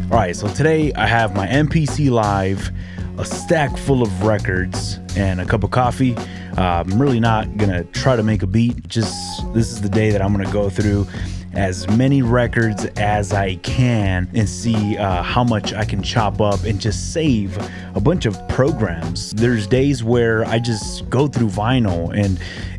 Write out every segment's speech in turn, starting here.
Alright, so today I have my MPC Live, a stack full of records, and a cup of coffee. I'm really not gonna try to make a beat, just this is the day that I'm gonna go through as many records as I can and see how much I can chop up and just save a bunch of programs. There's days where I just go through vinyl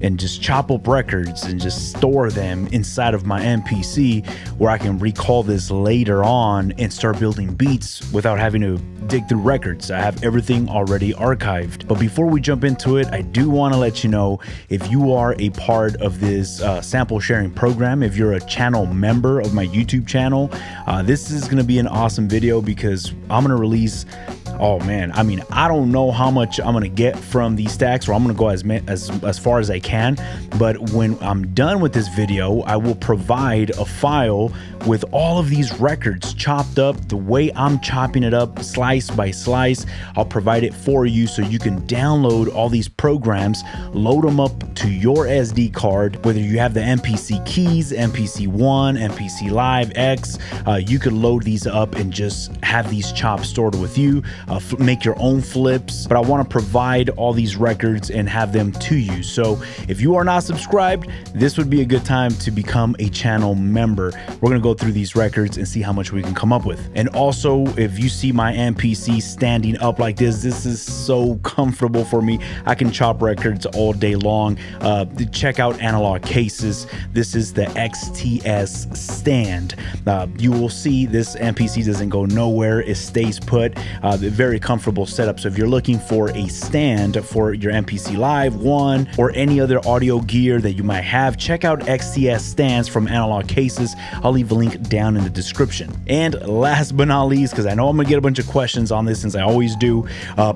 and just chop up records and just store them inside of my MPC where I can recall this later on and start building beats without having to dig through records. I have everything already archived. But before we jump into it, I do want to let you know, if you are a part of this sample sharing program, if you're a channel member of my YouTube channel, this is going to be an awesome video because I'm going to release, oh man, I mean, I don't know how much I'm going to get from these stacks, or I'm going to go as far as I can. But when I'm done with this video, I will provide a file with all of these records chopped up the way I'm chopping it up, slice by slice. I'll provide it for you so you can download all these programs, load them up to your SD card, whether you have the MPC keys, MPC One, MPC Live X, you could load these up and just have these chops stored with you, make your own flips. But I want to provide all these records and have them to you. So if you are not subscribed, this would be a good time to become a channel member. We're going to go through these records and see how much we can come up with. And also, if you see my MPC standing up like this is so comfortable for me. I can chop records all day long. Check out Analog Cases. This is the XTS stand. You will see this MPC doesn't go nowhere. It stays put. Very comfortable setup. So if you're looking for a stand for your MPC Live One or any other audio gear that you might have, check out XTS stands from Analog Cases. I'll leave a link down in the description. And last but not least, because I know I'm gonna get a bunch of questions on this since I always do,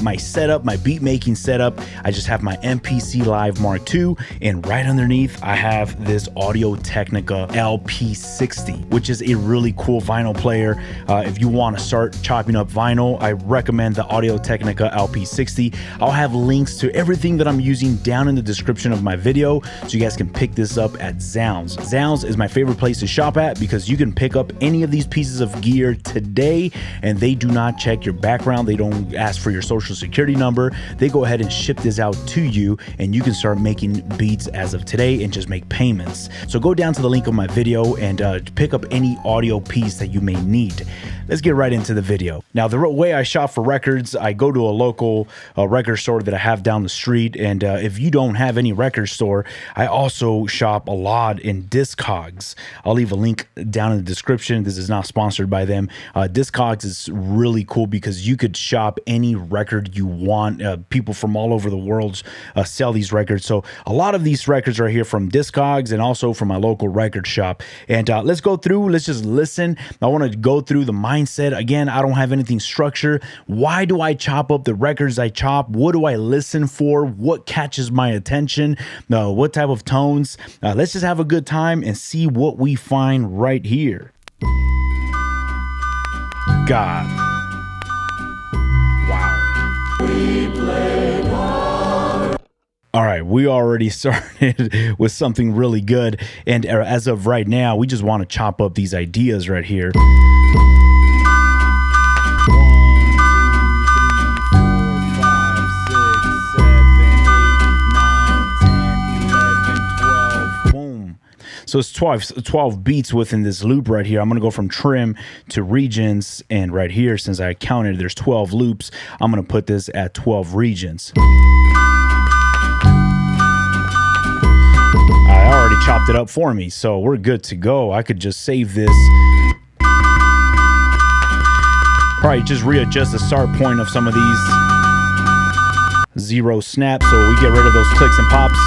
my setup, my beat making setup, I just have my MPC Live Mark II, and right underneath I have this Audio Technica LP60, which is a really cool vinyl player. If you want to start chopping up vinyl, I recommend the Audio Technica LP60. I'll have links to everything that I'm using down in the description of my video so you guys can pick this up at Zounds. Zounds is my favorite place to shop at because you can pick up any of these pieces of gear today and they do not check your background. They don't ask for your social security number. They go ahead and ship this out to you and you can start making beats as of today and just make payments. So go down to the link of my video and pick up any audio piece that you may need. Let's get right into the video. Now, the way I shop for records, I go to a local record store that I have down the street. And if you don't have any record store, I also shop a lot in Discogs. I'll leave a link down in the description. This is not sponsored by them. Discogs is really cool because you could shop any record you want. People from all over the world sell these records. So a lot of these records are here from Discogs and also from my local record shop. And let's go through, let's just listen. I want to go through the mindset. Again, I don't have anything structured. Why do I chop up the records I chop? What do I listen for? What catches my attention? What type of tones? Let's just have a good time and see what we find right here. God. Wow. We play hard. All right, we already started with something really good. And as of right now, we just want to chop up these ideas right here. 12. Boom. So it's 12 beats within this loop right here. I'm going to go from trim to regions. And right here, since I counted, there's 12 loops. I'm going to put this at 12 regions. I already chopped it up for me, so we're good to go. I could just save this. Probably just readjust the start point of some of these. 0 snap, so we get rid of those clicks and pops.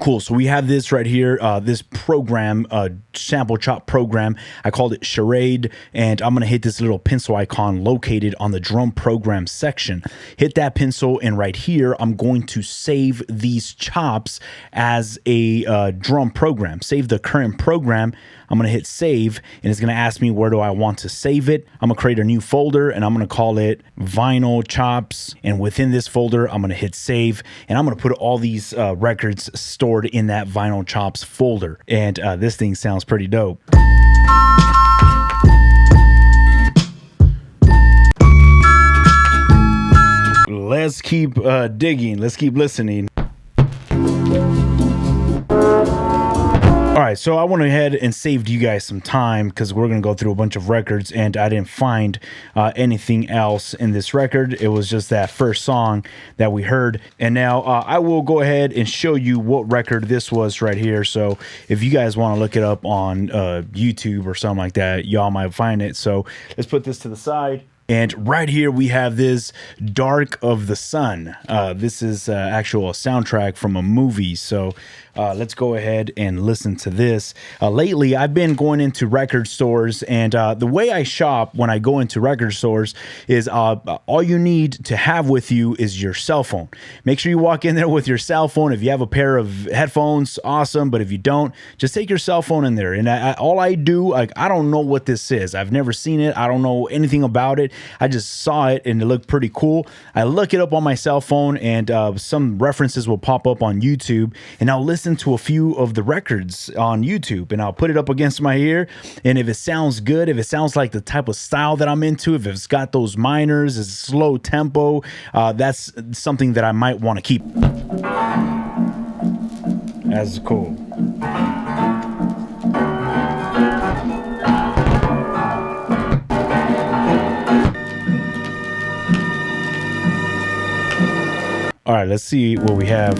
Cool, so we have this right here, this program, sample chop program. I called it Charade, and I'm going to hit this little pencil icon located on the drum program section. Hit that pencil, and right here, I'm going to save these chops as a drum program. Save the current program. I'm going to hit save, and it's going to ask me where do I want to save it. I'm going to create a new folder, and I'm going to call it vinyl chops. And within this folder, I'm going to hit save, and I'm going to put all these records stored in that vinyl chops folder. And this thing sounds pretty dope. Let's keep digging. Let's keep listening. All right, so I went ahead and saved you guys some time because we're going to go through a bunch of records, and I didn't find anything else in this record. It was just that first song that we heard. And now I will go ahead and show you what record this was right here. So if you guys want to look it up on YouTube or something like that, y'all might find it. So let's put this to the side. And right here we have this Dark of the Sun. This is actual soundtrack from a movie. So let's go ahead and listen to this. Lately, I've been going into record stores, and the way I shop when I go into record stores is all you need to have with you is your cell phone. Make sure you walk in there with your cell phone. If you have a pair of headphones, awesome. But if you don't, just take your cell phone in there. And all I do, like, I don't know what this is. I've never seen it. I don't know anything about it. I just saw it and it looked pretty cool. I look it up on my cell phone, and some references will pop up on YouTube, and I'll listen to a few of the records on YouTube, and I'll put it up against my ear. And if it sounds good, if it sounds like the type of style that I'm into, if it's got those minors, it's slow tempo, that's something that I might want to keep. That's cool. All right, let's see what we have.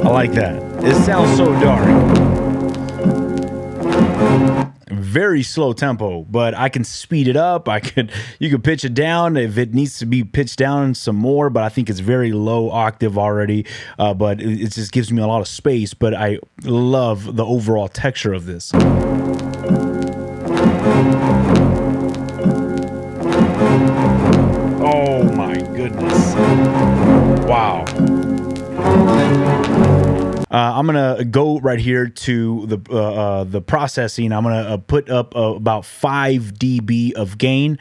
I like that. It sounds so dark. Very slow tempo, but I can speed it up. You could pitch it down if it needs to be pitched down some more, but I think it's very low octave already. But it just gives me a lot of space, but I love the overall texture of this. Oh my goodness. Wow. I'm gonna go right here to the processing. I'm gonna put up about 5 dB of gain.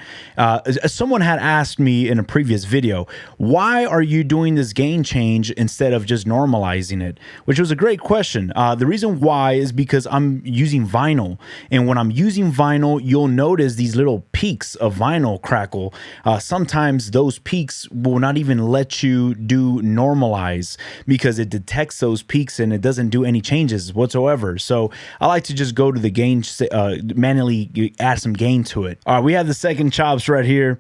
Someone had asked me in a previous video, why are you doing this gain change instead of just normalizing it? Which was a great question. The reason why is because I'm using vinyl, and when I'm using vinyl, you'll notice these little peaks of vinyl crackle. Sometimes those peaks will not even let you do normalize because it detects those peaks and it doesn't do any changes whatsoever. So I like to just go to the gain, manually add some gain to it. All right, we have the second chops right here.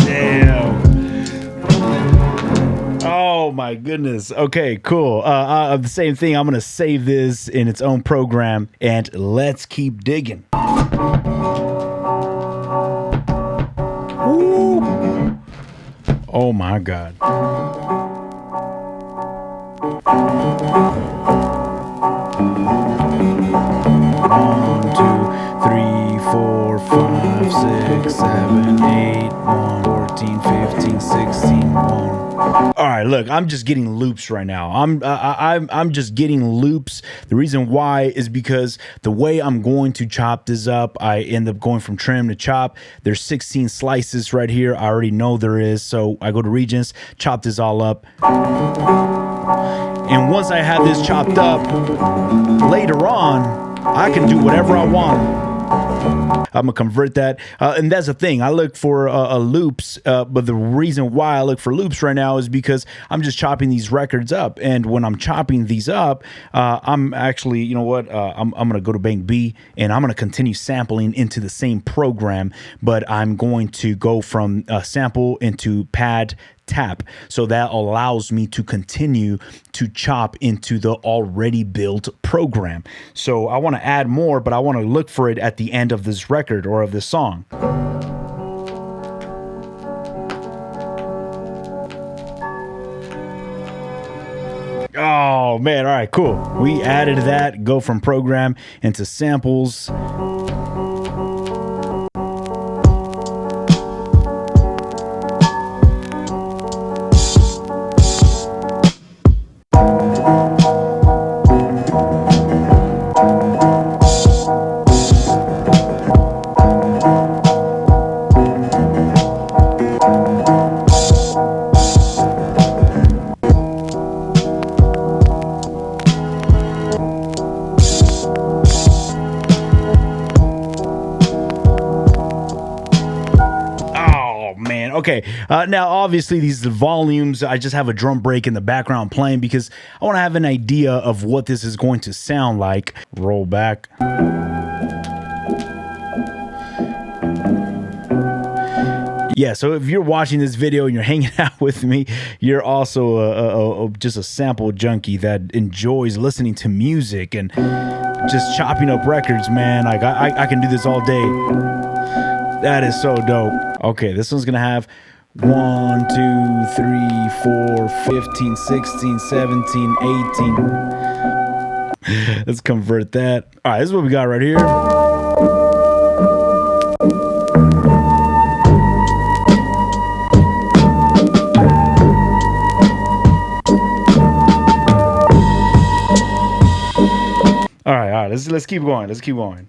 Damn. Oh my goodness. Okay, cool. The same thing. I'm going to save this in its own program, and let's keep digging. Ooh. Oh my God. 1, 2, 3, 4, 5, 6, 7, 8, 1, 14, 15, 16, 1. All right, look, I'm just getting loops right now. I'm just getting loops. The reason why is because the way I'm going to chop this up, I end up going from trim to chop. There's 16 slices right here. I already know there is. So I go to Regions, chop this all up. And once I have this chopped up, later on, I can do whatever I want. I'm gonna convert that, and that's the thing. I look for loops, but the reason why I look for loops right now is because I'm just chopping these records up, and when I'm chopping these up, I'm actually, you know what? I'm gonna go to Bank B, and I'm gonna continue sampling into the same program, but I'm going to go from sample into pad tap. So that allows me to continue to chop into the already built program. So I want to add more, but I want to look for it at the end of this record or of this song. Oh man, all right, cool. We added that, go from program into samples. Okay, now obviously these volumes, I just have a drum break in the background playing because I want to have an idea of what this is going to sound like. Roll back. Yeah, so if you're watching this video and you're hanging out with me, you're also just a sample junkie that enjoys listening to music and just chopping up records, man. Like I can do this all day. That is so dope. Okay, this one's gonna have 1, 2, 3, 4, 15, 16, 17, 18. Let's convert that. All right, this is what we got right here. All right, let's keep going. Let's keep going.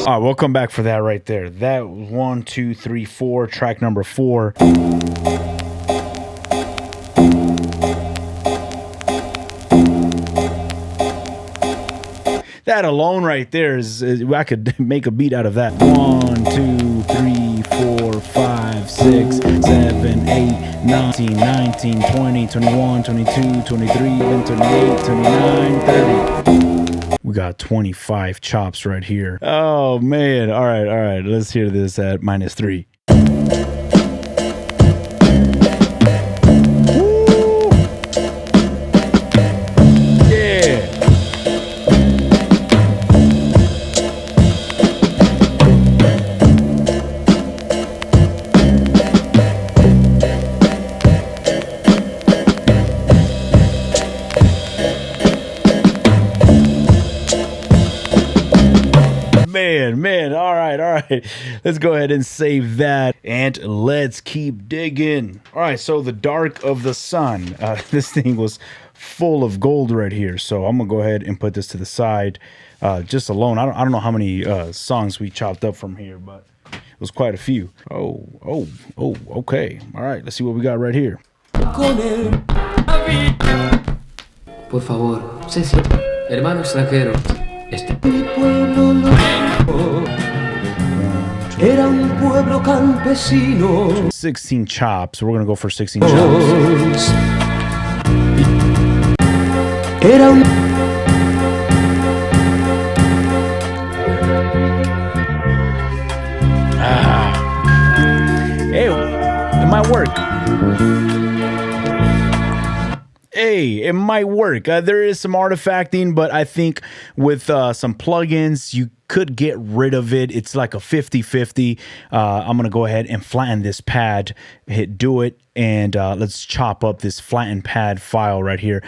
All right, we'll come back for that right there. That was 1, 2, 3, 4, track number 4. That alone right there is I could make a beat out of that. 1, 2, 3, 4, 5, 6, 7, 8, 19, 20, 21, 22, 23, 28, 29, 30. We got 25 chops right here. Oh man. All right. Let's hear this at -3. Woo! Yeah. Man, all right. Let's go ahead and save that and let's keep digging. All right, so the Dark of the Sun. This thing was full of gold right here, so I'm gonna go ahead and put this to the side. Just alone, I don't know how many songs we chopped up from here, but it was quite a few. Oh, okay. All right, let's see what we got right here. Por favor, Ceci, hermano extranjero. Era un pueblo campesino. 16 chops. We're gonna go for 16 chops. Era un... Hey, it might work. Hey, it might work. There is some artifacting, but I think with some plugins, you could get rid of it. It's like a 50-50. I'm going to go ahead and flatten this pad, hit do it, and let's chop up this flattened pad file right here.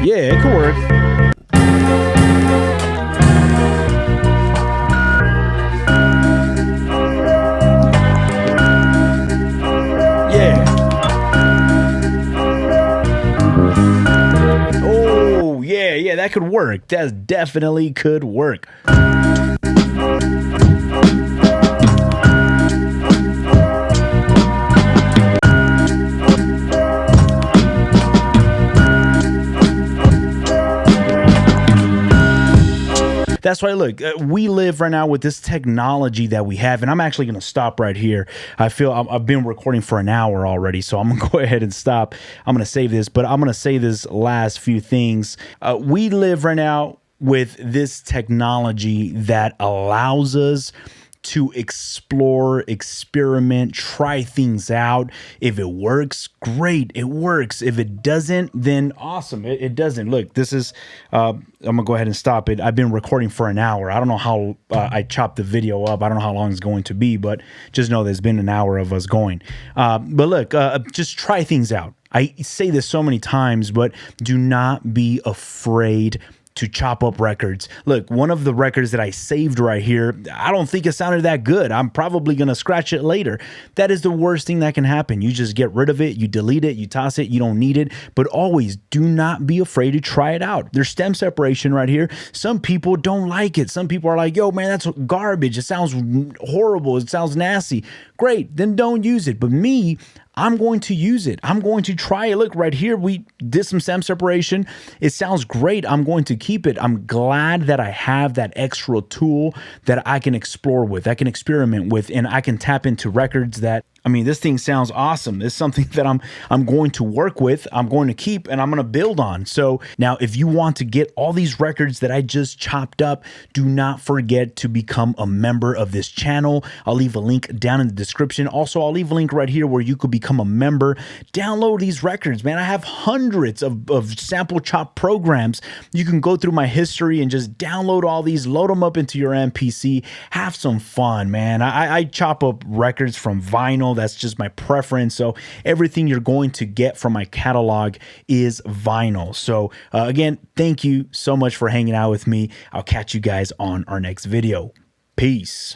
Yeah, it could work. Yeah, that could work. That definitely could work. that's why, look, we live right now with this technology that we have, and I'm actually going to stop right here. I feel I've been recording for an hour already, so I'm going to go ahead and stop. I'm going to save this, but I'm going to say this last few things. We live right now with this technology that allows us to explore, experiment, try things out. If it works, great, it works. If it doesn't, then awesome, it doesn't. Look, this is, I'm gonna go ahead and stop it. I've been recording for an hour. I don't know how I chopped the video up. I don't know how long it's going to be, but just know there's been an hour of us going. But look, just try things out. I say this so many times, but do not be afraid to chop up records. Look, one of the records that I saved right here, I don't think it sounded that good. I'm probably going to scratch it later. That is the worst thing that can happen. You just get rid of it, you delete it, you toss it, you don't need it. But always do not be afraid to try it out. There's stem separation right here. Some people don't like it. Some people are like, yo, man, that's garbage. It sounds horrible. It sounds nasty. Great, then don't use it. But me, I'm going to use it. I'm going to try it. Look, right here, we did some stem separation. It sounds great. I'm going to keep it. I'm glad that I have that extra tool that I can explore with, I can experiment with, and I can tap into records that, I mean, this thing sounds awesome. It's something that I'm going to work with, I'm going to keep, and I'm going to build on. So now if you want to get all these records that I just chopped up, do not forget to become a member of this channel. I'll leave a link down in the description. Also, I'll leave a link right here where you could become a member. Download these records, man. I have hundreds of sample chop programs. You can go through my history and just download all these, load them up into your MPC, have some fun, man. I chop up records from vinyl. That's just my preference. So everything you're going to get from my catalog is vinyl. So again, thank you so much for hanging out with me. I'll catch you guys on our next video. Peace.